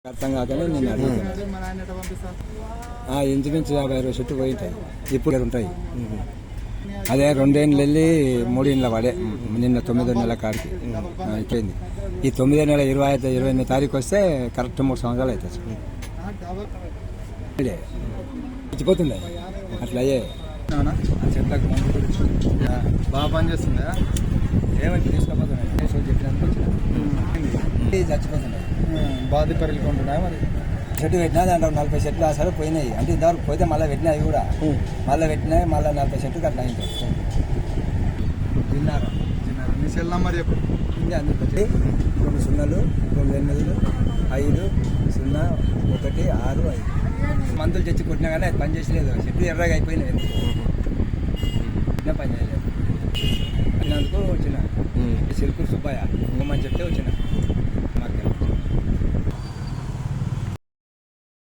అర్థం కాకనే నేను అడుగుతాను. ఇంచుమించు 50-60 చెట్టు పోయి ఉంటాయి, ఇప్పుడు ఉంటాయి. అదే 2 ఏళ్ళు వెళ్ళి 3 ఏళ్ళ పడే నిన్న 9వ నెల కాడికి అయిపోయింది. ఈ 9వ నెల 28వ తారీఖు వస్తే కరెక్ట్ 3 సంవత్సరాలు అవుతుంది. ఇచ్చిపోతుండే అట్లా అయ్యే చెట్లకు బాగా పని చేస్తుందా? ఏమంటే తీసుకోపోతున్నాయి చెప్పినందుకు వచ్చిన చచ్చిపోతున్నాయి. బాధ పెరుగుకుంటున్నాయి. మరి చెట్టు పెట్టినా దాంట్లో 40 చెట్లు అసలు పోయినాయి. అంటే ఇంతవరకు పోతే మళ్ళీ పెట్టినాయి కూడా మళ్ళీ పెట్టినాయి. మళ్ళీ 40 చెట్లు అట్లా అయింది. తిన్నారు మీ సెల్ నెంబర్ చెప్పు. అందుకు 2 0 2 8 5 0 1 6 5 మందులు తెచ్చి కొట్టినా కానీ అది పని చేసలేదు. చెట్టు ఎర్రగా అయిపోయినాయి. పని చేయలేదు. అందుకు వచ్చిన సిల్కూరు సుబ్బయ్య అని చెప్తే వచ్చిన.